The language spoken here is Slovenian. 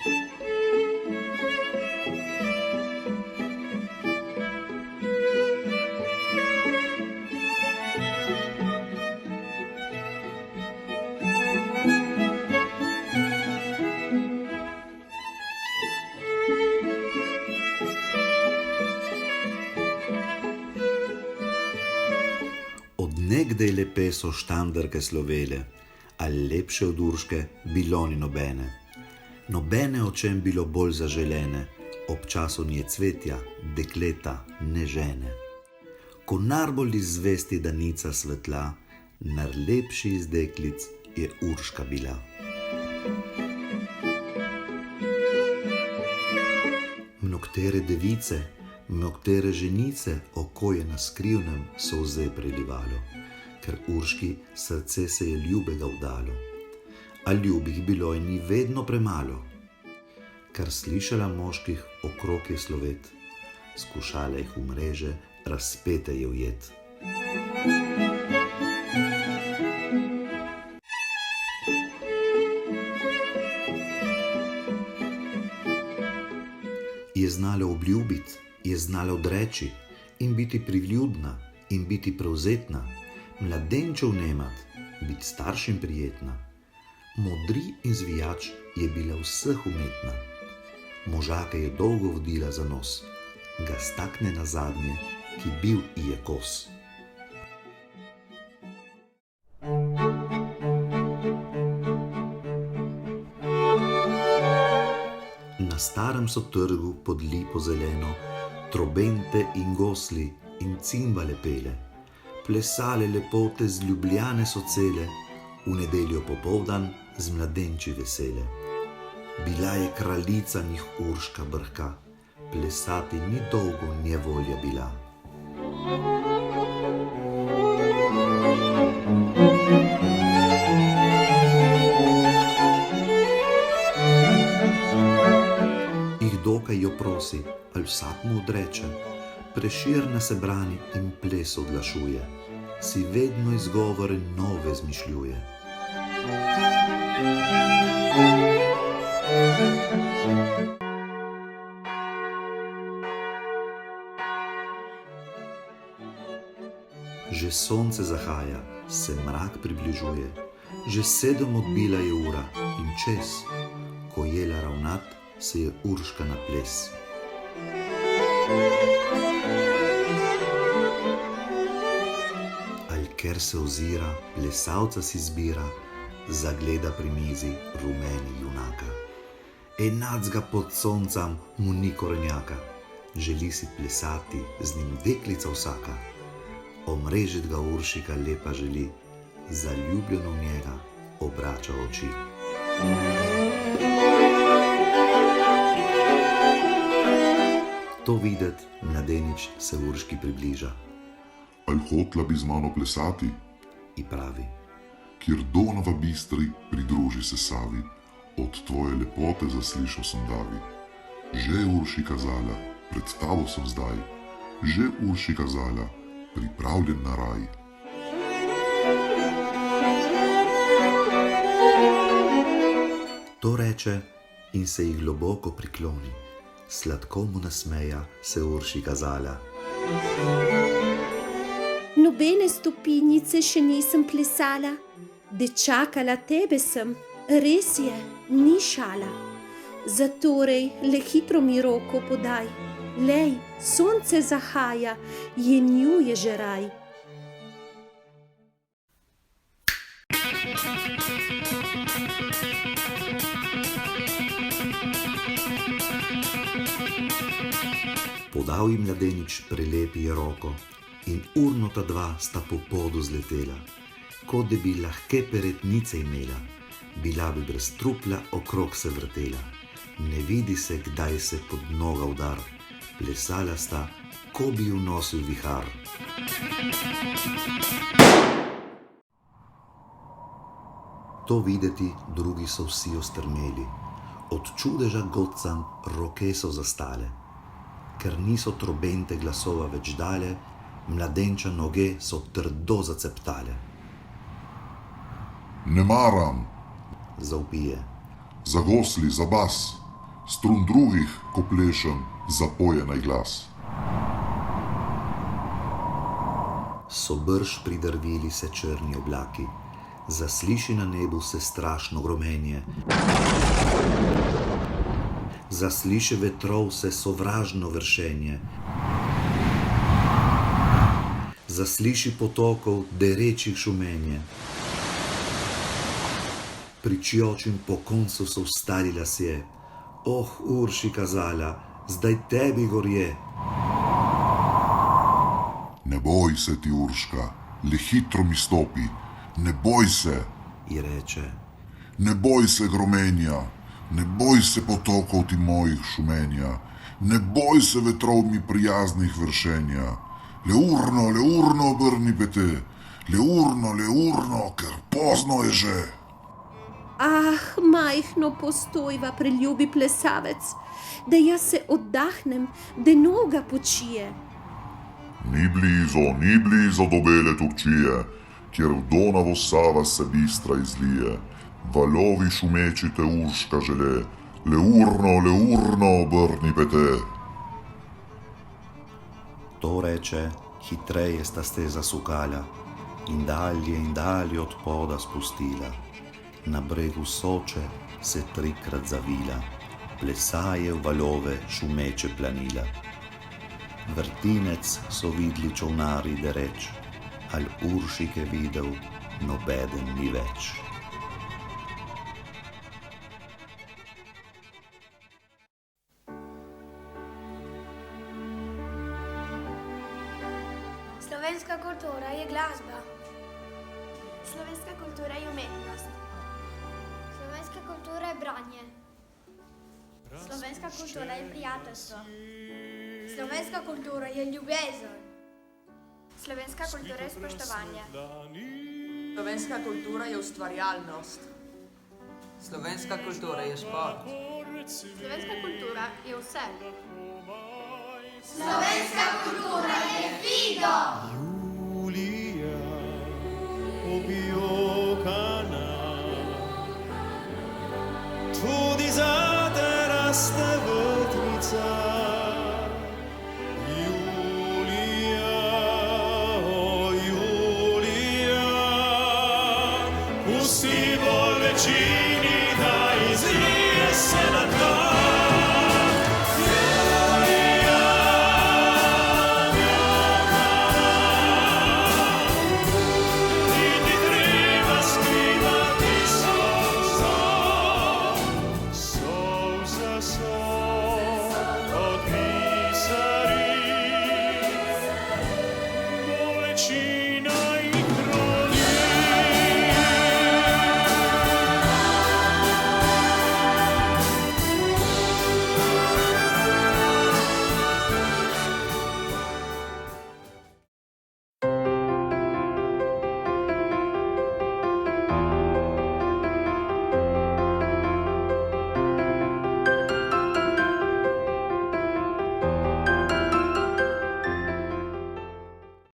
Od nekdaj lepe so štandarke slovele, a lepše od Urške bilo ni nobene. Nobene očem bilo bolj zaželene, ob času nje cvetja, dekleta, ne žene. Ko najbolj izvesti danica svetla, najlepši iz deklic je Urška bila. Mnogtere device, mnogtere ženice oko je na skrivnem solze prelivalo, ker Urški srce se je ljubega vdalo. A ljubih bilo je ni vedno premalo, kar slišala moških okrog je slovet, skušala jih v mreže razpete je ujet. Je znala obljubiti, je znala odreči in biti privljudna in biti prevzetna, mladenčev nemat, biti staršim prijetna. Modri in zvijač je bila vseh umetna. Možake je dolgo vodila za nos, ga stakne na zadnje, ki bil ji je kos. Na starem so trgu pod lipo zeleno trobente in gosli in cimbale pele, plesale lepote z Ljubljane so cele, v nedeljo popoldan z mladenči vesele. Bila je kraljica njih Urška brhka, plesati ni dolgo nje volja bila. Ih dokaj jo prosi, ali vsak mu odreče, Prešerna se brani in ples odlašuje, si vedno izgovore nove zmišljuje. Že sonce zahaja, se mrak približuje, že 7 odbila je ura in čez, ko jela ravnat, se je Urška na ples. Ali ker se ozira, plesalca si zbira, zagleda pri mizi rumeni junaka. Enacga pod soncem mu ni korenjaka, želi si plesati, z njim deklica vsaka. Omrežit ga Uršika lepa želi, zaljubljeno v njega obrača oči. To videt, mladenič se Urški približa. Ali hotla bi z mano plesati? I pravi. Kjer Donava bistri, pridruži se Savi, od tvoje lepote zaslišal sem davi. Že je Urši kazala, pred tabo sem zdaj, že Urši kazala, pripravljen na raj. To reče in se ji globoko prikloni, sladko mu nasmeja se Urši kazala. Nobene stopinjice še nisem plesala, dečakala tebe sem, res je, ni šala. Zatorej le hitro mi roko podaj, lej, sonce zahaja, jenjuje že raj. Podal ji mladenič prelepi je roko in urno ta dva sta po podu zletela, kot da bi lahke peretnice imela, bila bi brez trupla okrog se vrtela, ne vidi se, kdaj se pod noga udar, plesala sta, ko bi ju nosil vihar. To videti drugi so vsi ostrmeli, od čudeža godcan roke so zastale, ker niso trobente glasova več dale, mladenča noge so trdo zaceptale. Ne maram, zavpije. za gosli, za bas, strun drugih, ko plešem, zapoje naj glas. So brž pridrvili se črni oblaki, zasliši na nebu se strašno gromenje. Zasliši vetrov se sovražno vršenje. Zasliši potokov derečih šumenje. Pričiočim po koncu so vstali lasje. Oh, Urši kazala, zdaj tebi gorje. Ne boj se ti, Urška, le hitro mi stopi. Ne boj se, ji reče. Ne boj se gromenja, ne boj se potokov ti mojih šumenja, ne boj se vetrov mi prijaznih vršenja. Le urno obrni pete, le urno, ker pozno je že. Ah, majhno postojva, preljubi plesavec, da jaz se oddahnem, da noga počije. Ni blizu do bele Turčije, kjer v Donavo Sava se bistra izlije. Valovi šumeči te Urška žele, le urno obrni pete. To reče, hitreje sta steza sukala in dalje od poda spustila. Na bregu Soče se trikrat zavila, plesaje v valove šumeče planila. Vrtinec so vidli čolnari dereč, al Uršike videl nobeden ni več. Slovenska kultura je glasba. Slovenska kultura je umetnost. Slovenska kultura je branje. Slovenska kultura je prijateljstvo. Slovenska kultura je ljubezen. Slovenska kultura je spoštovanje. Slovenska kultura je ustvarjalnost. Slovenska kultura je šport. Slovenska kultura je vse. Slovenska kultura je Fido! Julija objokana, tudi zate raste vrtnica.